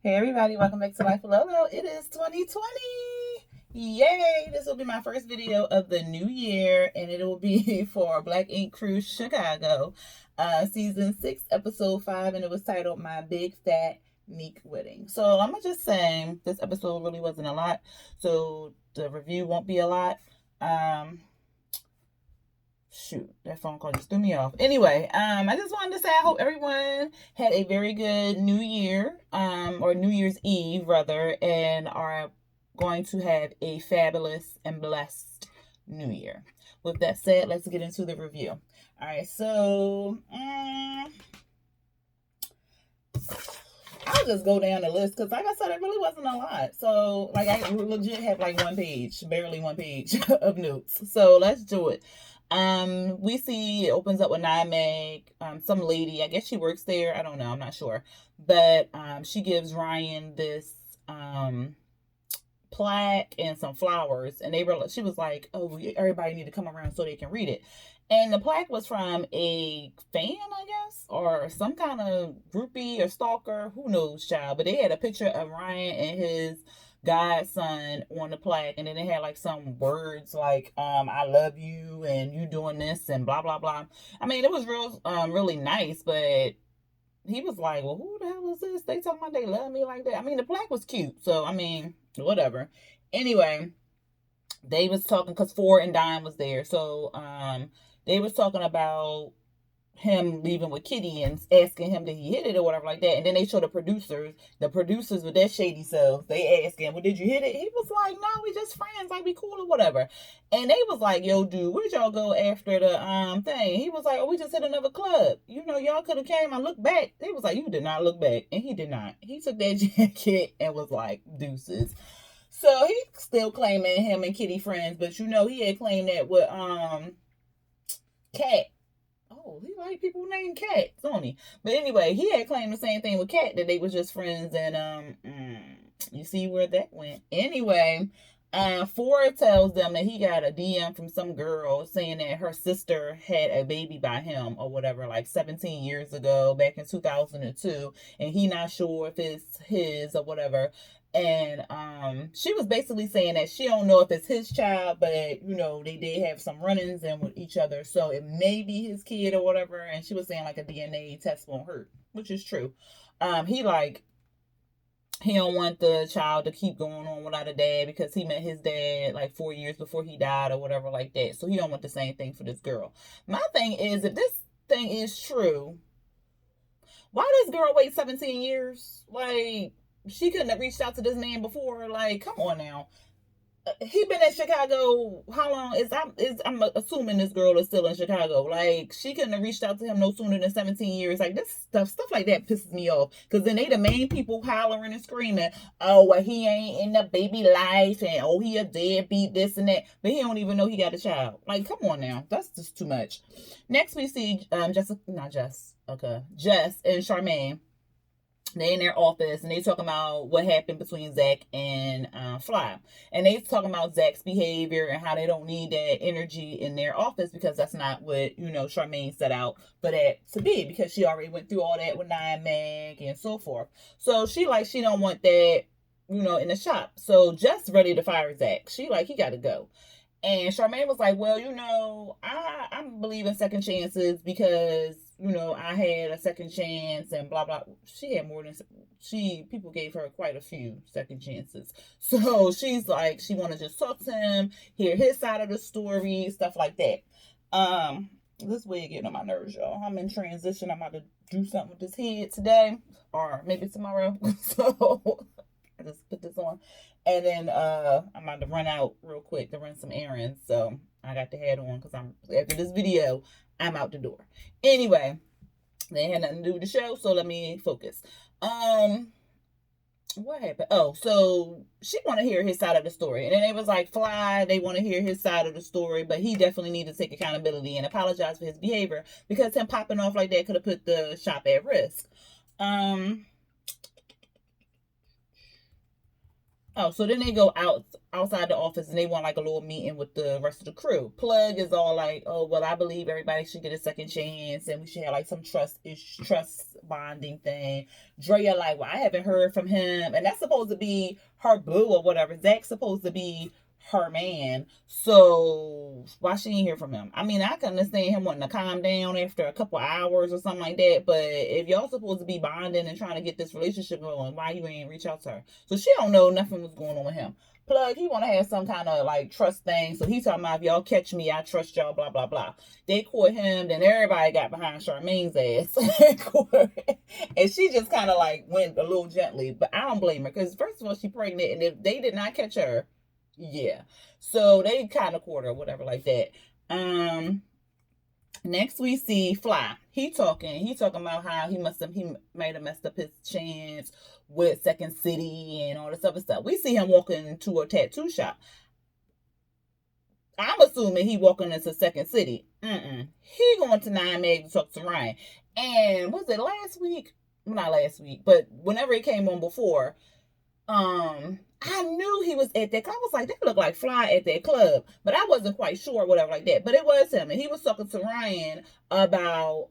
Hey everybody, welcome back to Life of Lolo. It is 2020. Yay! This will be my first video of the new year, and it will be for Black Ink Cruise Chicago, season 6, episode 5, and it was titled My Big Fat Neek Wedding. So I'm gonna just say this episode really wasn't a lot, so the review won't be a lot. Um, Shoot, that phone call just threw me off. Anyway, I just wanted to say I hope everyone had a very good New Year, or New Year's Eve rather, and are going to have a fabulous and blessed New Year. With that said, let's get into the review. All right, so I'll just go down the list because, like I said, it really wasn't a lot. So, like, I legit have like one page, barely one page of notes. So let's do it. We see it opens up with Nymek, some lady. I guess she works there. I don't know. I'm not sure, but she gives Ryan this plaque and some flowers, and she was like, "Oh, everybody need to come around so they can read it." And the plaque was from a fan, I guess, or some kind of groupie or stalker, who knows, child. But they had a picture of Ryan and his godson on the plaque, and then they had like some words like "I love you" and "you doing this" and blah blah blah. I mean, it was really nice, but he was like, "Well, who the hell is this? They talking about they love me like that." I mean, the plaque was cute, so I mean, whatever. Anyway, they was talking because Ford and Dime was there, so they was talking about him leaving with Kitty and asking him did he hit it or whatever like that. And then they show the producers with that shady self. They ask him, "Well, did you hit it?" He was like, "No, we just friends, like we cool or whatever." And they was like, "Yo, dude, where'd y'all go after the thing?" He was like, "Oh, we just hit another club. You know, y'all could have came and looked back." He was like, "You did not look back," and he did not. He took that jacket and was like, "Deuces." So he still claiming him and Kitty friends, but you know he had claimed that with Cat. Oh, he like people named Cat, don't he? But anyway, he had claimed the same thing with Cat, that they was just friends, and you see where that went. Anyway, Ford tells them that he got a DM from some girl saying that her sister had a baby by him or whatever, like 17 years ago, back in 2002, and he not sure if it's his or whatever. And she was basically saying that she don't know if it's his child, but you know they did have some run-ins and with each other, so it may be his kid or whatever. And she was saying like a DNA test won't hurt, which is true. He like he don't want the child to keep going on without a dad because he met his dad like 4 years before he died or whatever like that. So he don't want the same thing for this girl. My thing is, if this thing is true, why this girl wait 17 years? Like, she couldn't have reached out to this man before. Like, come on now. He been in Chicago how long? I'm assuming this girl is still in Chicago. Like, she couldn't have reached out to him no sooner than 17 years. Like, this stuff like that pisses me off. Cause then they the main people hollering and screaming, "Oh, well, he ain't in the baby life," and "Oh, he a deadbeat," this and that. But he don't even know he got a child. Like, come on now. That's just too much. Next we see Jessica, not Jess. Okay. Jess and Charmaine. They in their office and they talking about what happened between Zach and Fly, and they talking about Zach's behavior and how they don't need that energy in their office because that's not what Charmaine set out for that to be, because she already went through all that with Nine Mag and so forth. So she don't want that in the shop. So Jess ready to fire Zach. She like he got to go. And Charmaine was like, "Well, I believe in second chances because, I had a second chance and blah, blah." She had more than, people gave her quite a few second chances. So she's like, she want to just talk to him, hear his side of the story, stuff like that. This way getting on my nerves, y'all. I'm in transition. I'm about to do something with this head today or maybe tomorrow. So I just put this on. And then I'm about to run out real quick to run some errands. So I got the head on because after this video, I'm out the door. Anyway, they had nothing to do with the show, so let me focus. What happened? Oh, so she want to hear his side of the story, and then it was like Fly. They want to hear his side of the story, but he definitely needs to take accountability and apologize for his behavior because him popping off like that could have put the shop at risk. Um, Oh, so then they go outside the office and they want like a little meeting with the rest of the crew. Plug is all like, oh well, I believe everybody should get a second chance and we should have like some trust bonding thing. Drea like, well, I haven't heard from him, and that's supposed to be her boo or whatever. Zach's supposed to be her man, so why she ain't hear from him? I mean, I can understand him wanting to calm down after a couple hours or something like that, but if y'all supposed to be bonding and trying to get this relationship going, why you ain't reach out to her? So she don't know nothing was going on with him. Plug, he want to have some kind of like trust thing, so he talking about, if y'all catch me, I trust y'all, blah blah blah. They caught him, then everybody got behind Charmaine's ass. And she just kind of like went a little gently, but I don't blame her, because first of all, she pregnant, and if they did not catch her, yeah, so they kind of caught her, whatever, like that. Next we see Fly. He talking about how he might have messed up his chance with Second City and all this other stuff. We see him walking to a tattoo shop. I'm assuming he walking into Second City. He going to Nine Meg to talk to Ryan. And was it last week? Not last week, but whenever it came on before, I knew he was at that. I was like, they look like Fly at that club, but I wasn't quite sure, whatever, like that. But it was him, and he was talking to Ryan about,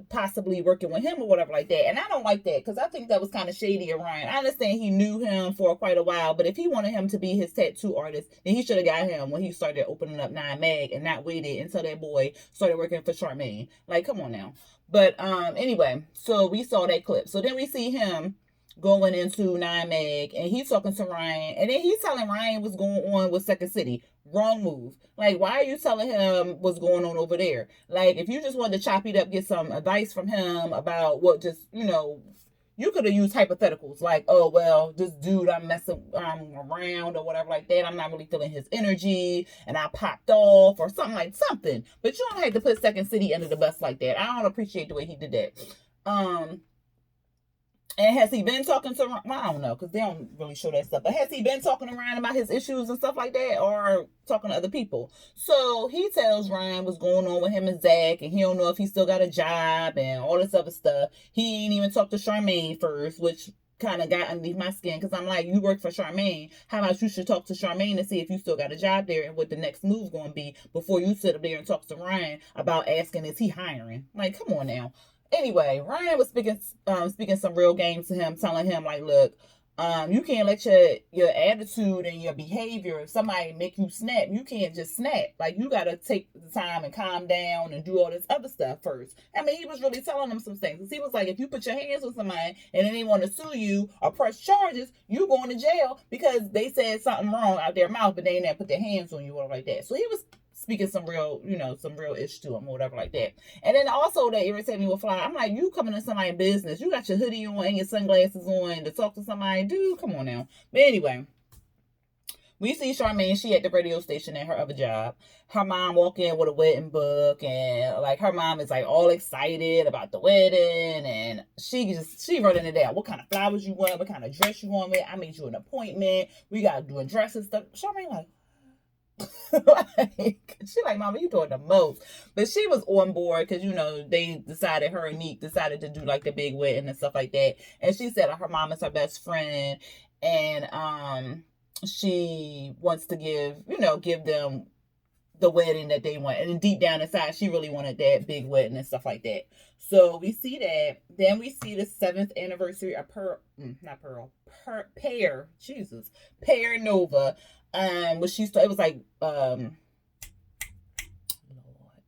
possibly working with him or whatever, like that. And I don't like that, because I think that was kind of shady of Ryan. I understand he knew him for quite a while, but if he wanted him to be his tattoo artist, then he should have got him when he started opening up Nine Mag and not waited until that boy started working for Charmaine. Like, come on now. But anyway, so we saw that clip. So then we see him going into Nine Meg, and he's talking to Ryan, and then he's telling Ryan what's going on with Second City. Wrong move. Like, why are you telling him what's going on over there? Like, if you just wanted to chop it up, get some advice from him about what just, you could have used hypotheticals like, oh, well, this dude I'm around or whatever like that, I'm not really feeling his energy and I popped off or something. But you don't have to put Second City under the bus like that. I don't appreciate the way he did that. And has he been talking to Ryan? Well, I don't know, because they don't really show that stuff. But has he been talking to Ryan about his issues and stuff like that, or talking to other people? So he tells Ryan what's going on with him and Zach, and he don't know if he still got a job and all this other stuff. He ain't even talked to Charmaine first, which kind of got underneath my skin, because I'm like, you work for Charmaine. How about you should talk to Charmaine to see if you still got a job there and what the next move going to be before you sit up there and talk to Ryan about asking, is he hiring? Like, come on now. Anyway, Ryan was speaking some real game to him, telling him like, look, you can't let your attitude and your behavior, if somebody make you snap, you can't just snap. Like, you got to take the time and calm down and do all this other stuff first. I mean, he was really telling them some things. He was like, if you put your hands on somebody and then they want to sue you or press charges, you going to jail because they said something wrong out their mouth, but they ain't put their hands on you or like that. So he was speaking some real ish to him or whatever like that. And then also that irritated me with Fly. I'm like, you coming to somebody's business, you got your hoodie on and your sunglasses on to talk to somebody, dude, come on now. But anyway, we see Charmaine, she at the radio station at her other job. Her mom walk in with a wedding book, and like her mom is like all excited about the wedding, and she running it down. What kind of flowers you want? What kind of dress you want? I made you an appointment. We got doing dresses stuff. Charmaine like, she like, mama, you doing the most. But she was on board because they decided, her and Neek decided to do like the big wedding and stuff like that. And she said her mom is her best friend, and she wants to give them the wedding that they want. And deep down inside, she really wanted that big wedding and stuff like that. So we see that. Then we see the 7th anniversary of Pear Nova. It was like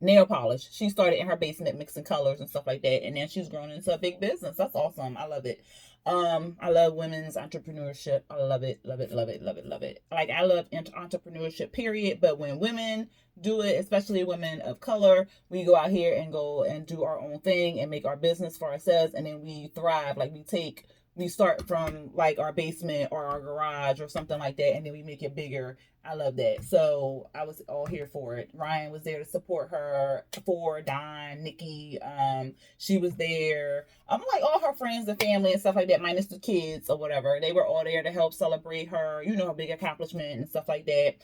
nail polish. She started in her basement mixing colors and stuff like that, and then she's grown into a big business. That's awesome. I love it. I love women's entrepreneurship. I love it, love it, love it, love it, love it. Like, I love entrepreneurship, period. But when women do it, especially women of color, we go out here and go and do our own thing and make our business for ourselves, and then we thrive. Like, we start from like our basement or our garage or something like that, and then we make it bigger. I love that. So I was all here for it. Ryan was there to support her, for Don, Nikki. She was there. Like all her friends and family and stuff like that, minus the kids or whatever. They were all there to help celebrate her, her big accomplishment and stuff like that.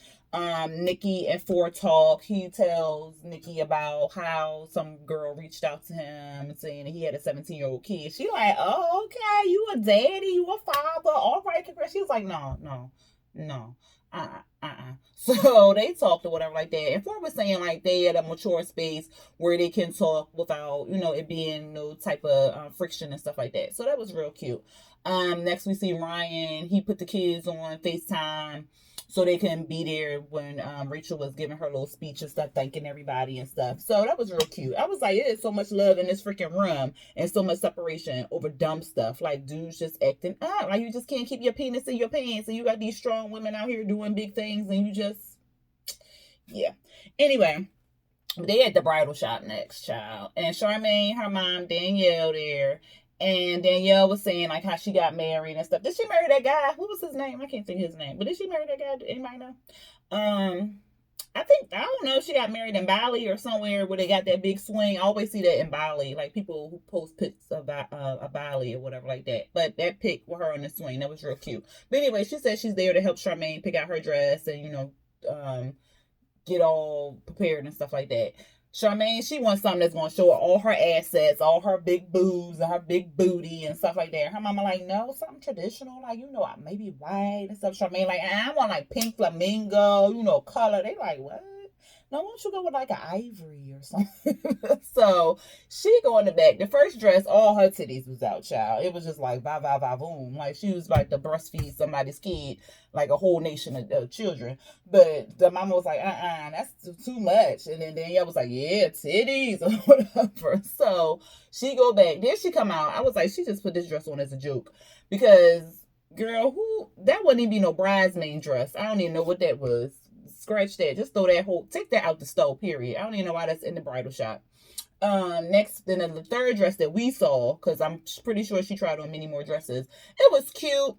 Nikki and Ford talk. He tells Nikki about how some girl reached out to him saying that he had a 17-year-old kid. She like, oh, okay, you a daddy, you a father. All right, congrats. She was like, no. So they talked or whatever like that. And Ford was saying like they at a mature space where they can talk without, it being no type of friction and stuff like that. So that was real cute. Next we see Ryan. He put the kids on FaceTime so they can be there when Rachel was giving her little speech and stuff, thanking everybody and stuff. So that was real cute. I was like, it is so much love in this freaking room and so much separation over dumb stuff. Like dudes just acting up. Like you just can't keep your penis in your pants and you got these strong women out here doing big things and you just, yeah. Anyway, they at the bridal shop next, child. And Charmaine, her mom, Danielle there. And Danielle was saying like how she got married and stuff. Did she marry that guy? What was his name? I can't think of his name. But did she marry that guy? Anybody know? I don't know if she got married in Bali or somewhere where they got that big swing. I always see that in Bali, like people who post pics of Bali or whatever like that. But that pic with her on the swing, that was real cute. But anyway, she said she's there to help Charmaine pick out her dress and get all prepared and stuff like that. Charmaine, she wants something that's going to show her all her assets, all her big boobs and her big booty and stuff like that. Her mama like, no, something traditional, like, maybe white and stuff. Charmaine like, I want like pink flamingo, color. They like, what? No, why don't you go with like an ivory or something? So she go in the back. The first dress, all her titties was out, child. It was just like, boom. Like she was like to breastfeed somebody's kid, like a whole nation of children. But the mama was like, that's too much. And then Danielle was like, yeah, titties or whatever. So she go back. Then she come out. I was like, she just put this dress on as a joke. Because, girl, that wouldn't even be no bridesmaid dress. I don't even know what that was. Scratch that. Just take that out the stove, period. I don't even know why that's in the bridal shop. Next, then the third dress that we saw, because I'm pretty sure she tried on many more dresses. It was cute,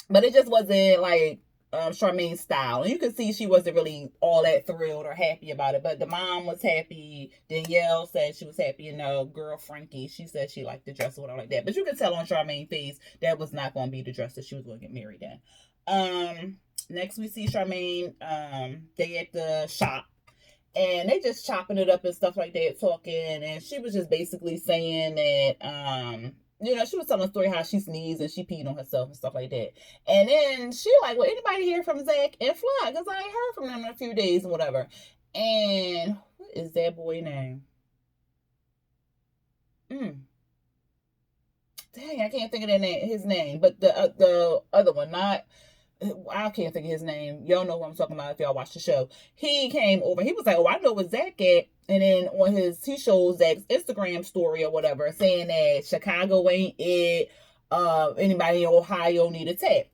but it just wasn't like Charmaine's style. And you could see she wasn't really all that thrilled or happy about it. But the mom was happy. Danielle said she was happy. And the girl, Frankie, she said she liked the dress or whatever like that. But you could tell on Charmaine's face that was not going to be the dress that she was going to get married in. Next we see Charmaine, they at the shop and they just chopping it up and stuff like that, talking, and she was just basically saying that, she was telling a story how she sneezed and she peed on herself and stuff like that. And then she like, well, anybody hear from Zach and Fly? Because I ain't heard from them in a few days and whatever. And what is that boy name? Dang, I can't think of his name. But the other one, I can't think of his name. Y'all know who I'm talking about if y'all watch the show. He came over. He was like, oh, I know where Zach at. And then he shows Zach's Instagram story or whatever, saying that Chicago ain't it. Anybody in Ohio need a tap.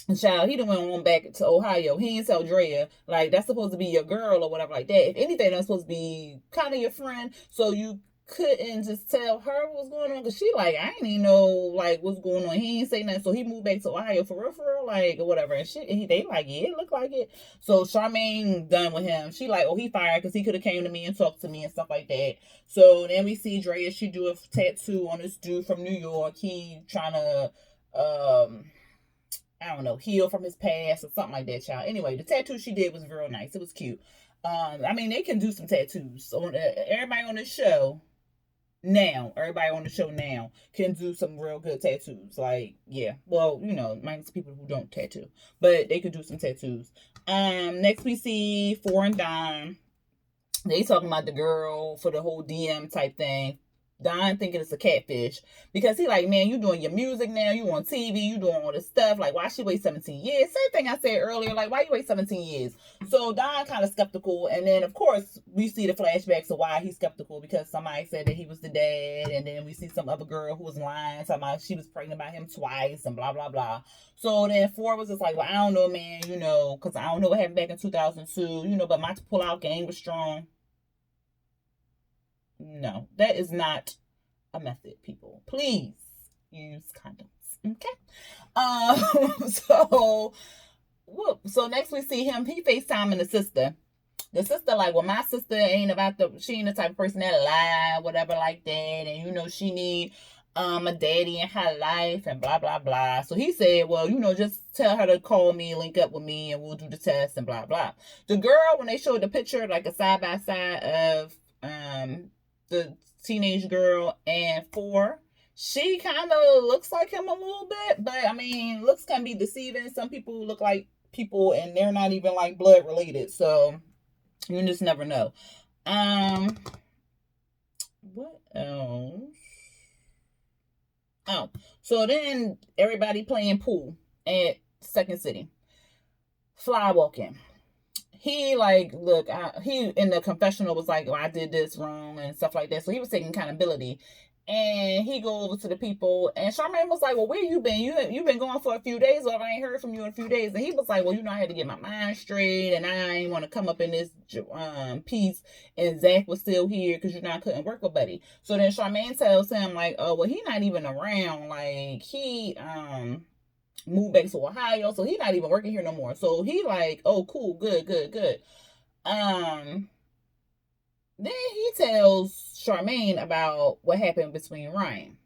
And child, he done went on back to Ohio. He didn't tell Drea, like, that's supposed to be your girl or whatever like that. If anything, that's supposed to be kind of your friend. So you couldn't just tell her what's going on, because she like, I ain't even know like what's going on. He ain't say nothing. So he moved back to Ohio for real, like, or whatever. And they like, yeah, it looked like it. So Charmaine done with him. She like, oh, he fired because he could have came to me and talked to me and stuff like that. So then we see Drea, she do a tattoo on this dude from New York. He trying to I don't know, heal from his past or something like that, child. Anyway, the tattoo she did was real nice. It was cute. They can do some tattoos. So everybody on the show now can do some real good tattoos. Like, yeah. Well, minus people who don't tattoo. But they could do some tattoos. Next we see Four and Dime. They talking about the girl for the whole DM type thing. Don thinking it's a catfish because he like, man, you doing your music now, you on TV, you doing all this stuff. Like, why she wait 17 years? Same thing I said earlier. Like, why you wait 17 years? So Don kind of skeptical. And then, of course, we see the flashbacks of why he's skeptical, because somebody said that he was the dad. And then we see some other girl who was lying, talking about she was pregnant by him twice and blah, blah, blah. So then Ford was just like, well, I don't know, man, because I don't know what happened back in 2002, but my pull-out game was strong. No, that is not a method, people. Please use condoms. Okay. So next we see him. He FaceTiming the sister. The sister like, well, my sister she ain't the type of person that lie, whatever like that. And she need a daddy in her life and blah, blah, blah. So he said, well, just tell her to call me, link up with me, and we'll do the test and blah, blah. The girl, when they showed the picture, like a side by side of the teenage girl and Four, She kind of looks like him a little bit, but I mean, looks can be deceiving. Some people look like people and they're not even like blood related. So you just never know. Um, what else? Oh, so then everybody playing pool at Second City. Fly walking. He like look he in the confessional was like, oh, I did this wrong and stuff like that, so he was taking accountability. And he go over to the people, and Charmaine was like, well, where you been? You've been gone for a few days, or I ain't heard from you in a few days. And he was like, well, I had to get my mind straight, and I ain't want to come up in this piece, and Zach was still here because I couldn't work with Buddy. So then Charmaine tells him like, oh, well, he not even around, like he moved back to Ohio, so he not even working here no more. So he like, oh, cool, good, good, good. Um, then he tells Charmaine about what happened between Ryan.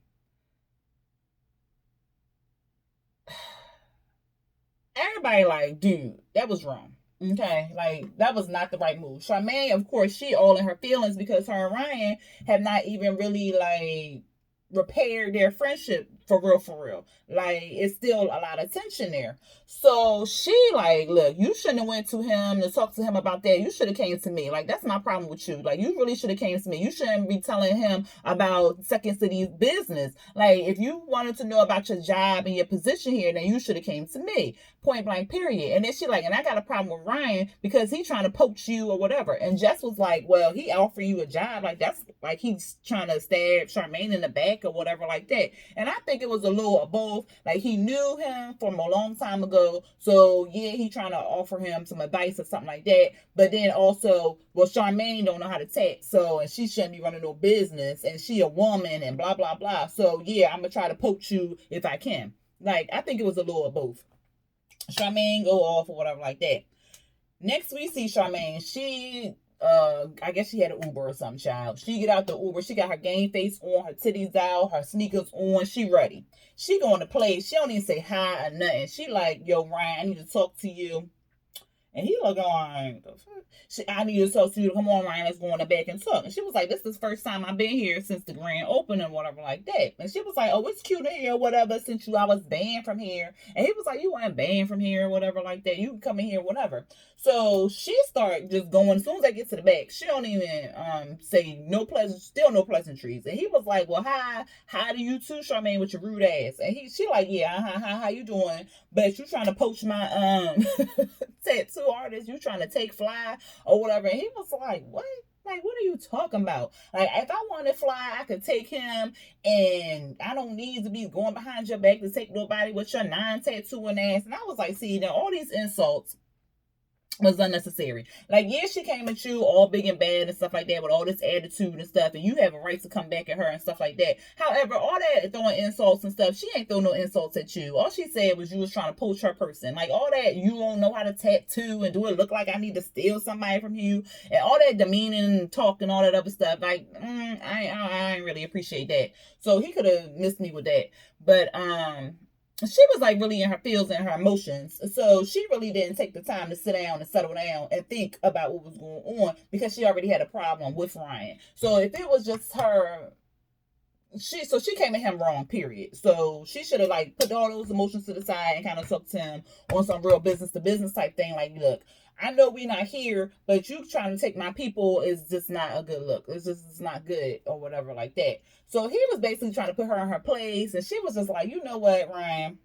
Everybody like, dude, that was wrong. Okay, like that was not the right move. Charmaine, of course, she all in her feelings because her and Ryan have not even really like repaired their friendship for real, for real. Like it's still a lot of tension there. So she like, look, you shouldn't have went to him to talk to him about that. You should have came to me. Like that's my problem with you. Like you really should have came to me. You shouldn't be telling him about Second City's business. Like if you wanted to know about your job and your position here, then you should have came to me. Point blank, period. And then she like, and I got a problem with Ryan because he's trying to poach you or whatever. And Jess was like, well, he offered you a job. Like that's like he's trying to stab Charmaine in the back or whatever like that. And I think it was a little of both. Like he knew him from a long time ago. So yeah, he trying to offer him some advice or something like that. But then also, well, Charmaine don't know how to text. So, and she shouldn't be running no business. And she a woman and blah, blah, blah. So yeah, I'm going to try to poach you if I can. Like, I think it was a little of both. Charmaine go off or whatever like that. Next we see Charmaine. She I guess she had an Uber or something, child. She get out the Uber. She got her game face on, her titties out, her sneakers on. She ready. She going to play. She don't even say hi or nothing. She like, yo, Ryan, I need to talk to you. And he look on, I need to talk to you. Come on, Ryan, let's go in the back and talk. And she was like, this is the first time I've been here since the grand opening, whatever like that. And she was like, oh, it's cute in here, whatever, since I was banned from here. And he was like, you weren't banned from here, whatever like that. You can come in here, whatever. So she started just going, as soon as I get to the back, she don't even say still no pleasantries. And he was like, well, hi to you too, Charmaine, with your rude ass. And she like, yeah, how you doing? But you trying to poach my tattoo artist, you trying to take Fly or whatever. And he was like, what? Like, what are you talking about? Like, if I wanted Fly, I could take him, and I don't need to be going behind your back to take nobody with your non-tattooing ass. And I was like, see, now all these insults was unnecessary. Like, yeah, she came at you all big and bad and stuff like that with all this attitude and stuff, and you have a right to come back at her and stuff like that. However, all that throwing insults and stuff, she ain't throw no insults at you. All she said was you was trying to poach her person. Like, all that, you don't know how to tattoo and do it look like I need to steal somebody from you, and all that demeaning talk and all that other stuff. Like, I ain't really appreciate that. So he could have missed me with that. But she was like really in her feels and her emotions. So she really didn't take the time to sit down and settle down and think about what was going on because she already had a problem with Ryan. So if it was just her, she came at him wrong, period. So she should have like put all those emotions to the side and kind of talked to him on some real business to business type thing. Like, look, I know we're not here, but you trying to take my people is just not a good look. It's not good or whatever like that. So he was basically trying to put her in her place, and she was just like, you know what, Ryan,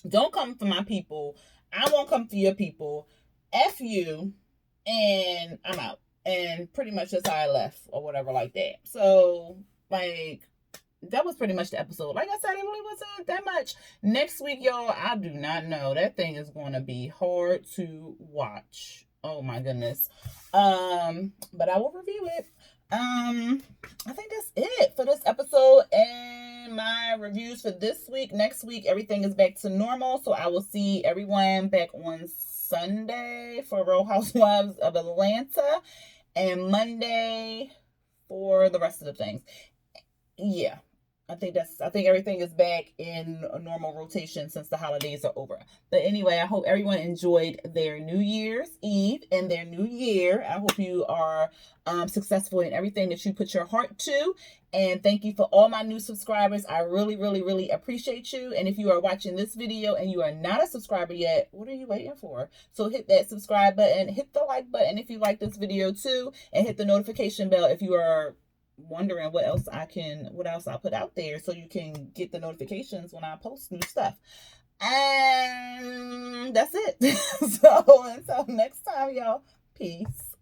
don't come for my people. I won't come for your people. F you, and I'm out. And pretty much that's how I left or whatever like that. So, like, that was pretty much the episode. Like I said, it really wasn't that much. Next week, y'all, I do not know. That thing is going to be hard to watch. Oh my goodness. But I will review it. I think that's it for this episode and my reviews for this week. Next week, everything is back to normal. So I will see everyone back on Sunday for Real Housewives of Atlanta and Monday for the rest of the things. Yeah. I think everything is back in a normal rotation since the holidays are over. But anyway, I hope everyone enjoyed their New Year's Eve and their new year. I hope you are successful in everything that you put your heart to. And thank you for all my new subscribers. I really, really, really appreciate you. And if you are watching this video and you are not a subscriber yet, what are you waiting for? So hit that subscribe button, hit the like button if you like this video too, and hit the notification bell if you are wondering what else I'll put out there, so you can get the notifications when I post new stuff. And that's it. So until next time, y'all, peace.